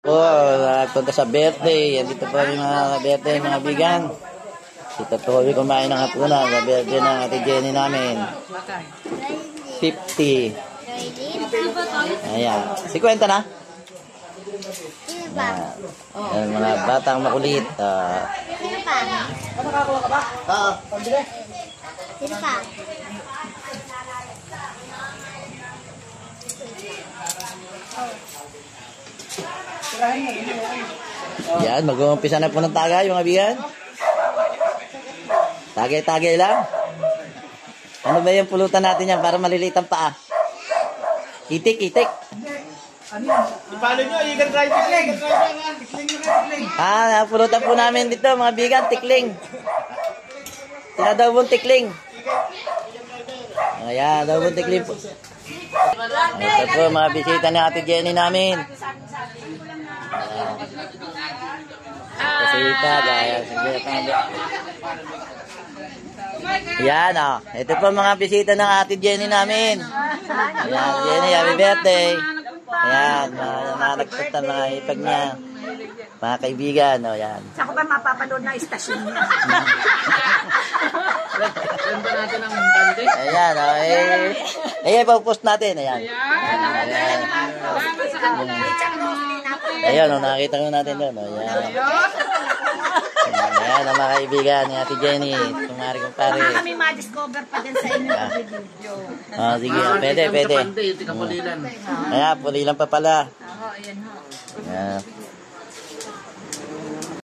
Nagpunta sa birthday. Dito po yung mga birthday, mga bigan. Dito po kami kumain ng hapunan sa birthday ng Ate Jenny namin. 50. Ayan. 50 na? Ayan, mga batang makulit. Sino pa? Nakakakuha ka ba? Oo. Sino pa? Yan, mag-uumpisa na po ng tagay, mga bigan. Tagay-tagay lang. Ano ba yung pulutan natin yan para maliliit ang paa? Itik, itik. Ipalo nyo, ikan try tikling. Tikling. Pulutan po namin dito, mga bigan, tikling. Tinadawbong tikling. Ayan, dawbong tikling po. Ito po, mga bisita ni Ate Jenny namin. Bisita, gaya. Yan, oh. Ito po mga bisita ng Ate Jenny namin. Ayan, Jenny, happy birthday. Ayan, mga nagpunta, mga ipag niya. Mga kaibigan, oh, yan. Saan ko ba mapapanood na istasyon niya? Ganda natin ang bande. Ayan, oh, ayan, ipapost natin, ayan. Ayan. Ayan, oh, nakakita ko natin doon, oh, ayan. Ayan, ang mga kaibigan ni Ate Jenny, kumari kumpare. Baka kami ma-discover pa din sa inyo ng video. Oh, sige, pwede. Tika pulilan. Ayan, pulilan pa pala. Oo, ayan ho. Ayan.